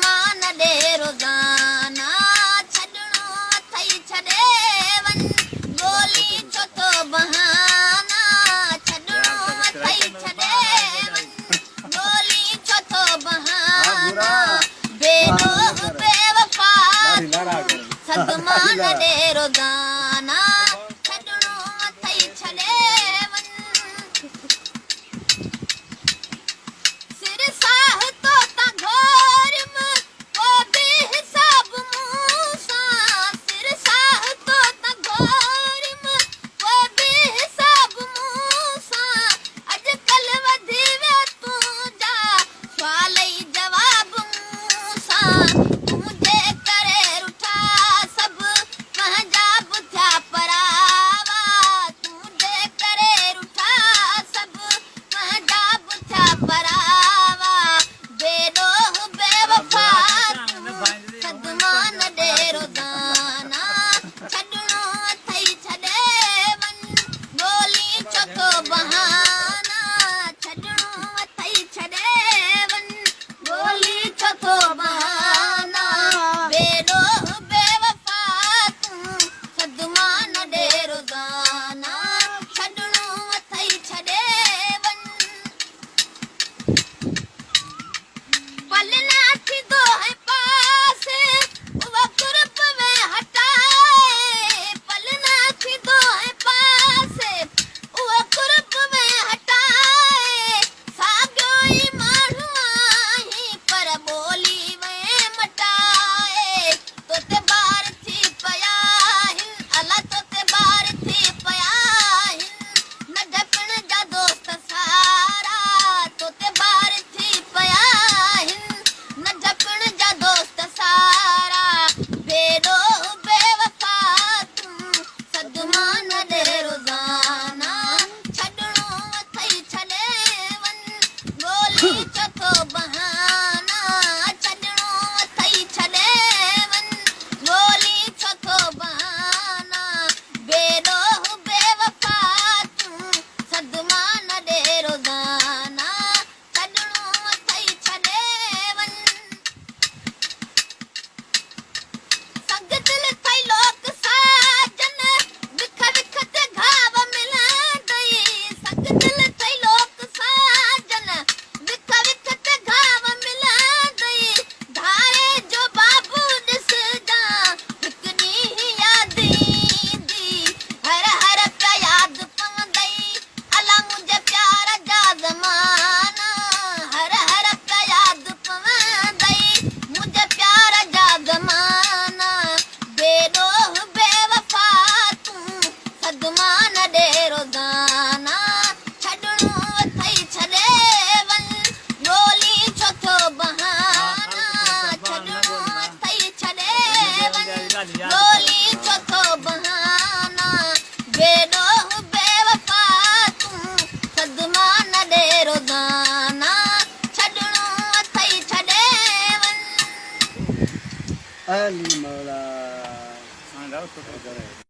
सदमान ॾे रोज़ाना छॾणो अथई छॾे वञ गोली छो थो बहाना छॾणो अथई छॾे वञ गोली छो थो बहाना बेॾोह बेवफा सदमान ॾे रोज़ाना छॾणो अथई छॾे वञ सिर साह तो ता घोर में को भी हिसाब मूं सां सिर साह तो ता घोर में को भी हिसाब मूं सां अॼुकल्ह वधी वियो तुंहिंजा सुवाल ई जवाब मूं सां तुंहिंजे करे रुठा सभु पंहिंजा बि थिया परावा तुंहिंजे करे रुठा सभु पंहिंजा बि थिया परावा बेॾोह बेवफा सदमान ॾे रोज़ाना छॾणो अथई छॾे वञ गोली छो थो बहाना छॾणो अथई छॾे वञ गोली छो थो बहाना बेॾोह बेवफा तूं सदमान ॾे रोज़ाना छॾणो अथई छॾे वञ पलना थींदो है पास उहा कुर्ब में हटाए पलना थींदो है पास उहा कुर्ब में हटाए साॻियो ई माण्हू आहीं पर ॿोली में मटाए तोते ॿार थी पिया आहिनि अला तोते ॿार थी पिया आहिनि नंढपण जा दोस्त सारा तोते ॿार थी पिया आहिनि नंढपण जा दोस्त सारा बेॾोह बेवफा तूं सदमान ॾे रोज़ाना छॾणो अथई छॾे वञ गोली छो थो बहाना छॾणो अथई छॾे वञ गोली छो थो बहाना बेॾोह बेवफा तूं सदमान ॾे रोज़ाना छॾणो अथई छॾे वञ संग दिल थई लोक साजन विख विख ते घाव मिलंदई संग दिल थई लोक साजन विख विख ते घाव मिलंदई धारे जो बाबू ॾिसजां हिकु ॾींहुं यादि ईंदी हर हर पिया यादि पवंदई अला मुंहिंजे प्यार जा ज़माना हर हर पिया यादि पवंदई मुंहिंजे प्यार जा ज़माना बेॾोह बेवफा तूं सदमान ॾे रोज़ाना छॾणो अथई छॾे वञ गोली छो थो बहाना छॾणो अथई छॾे वञ गोली छो थो बहाना बेॾोह बेवफा तूं सदमान ॾे रोज़ाना छॾणो अथई छॾे वञ अली मौला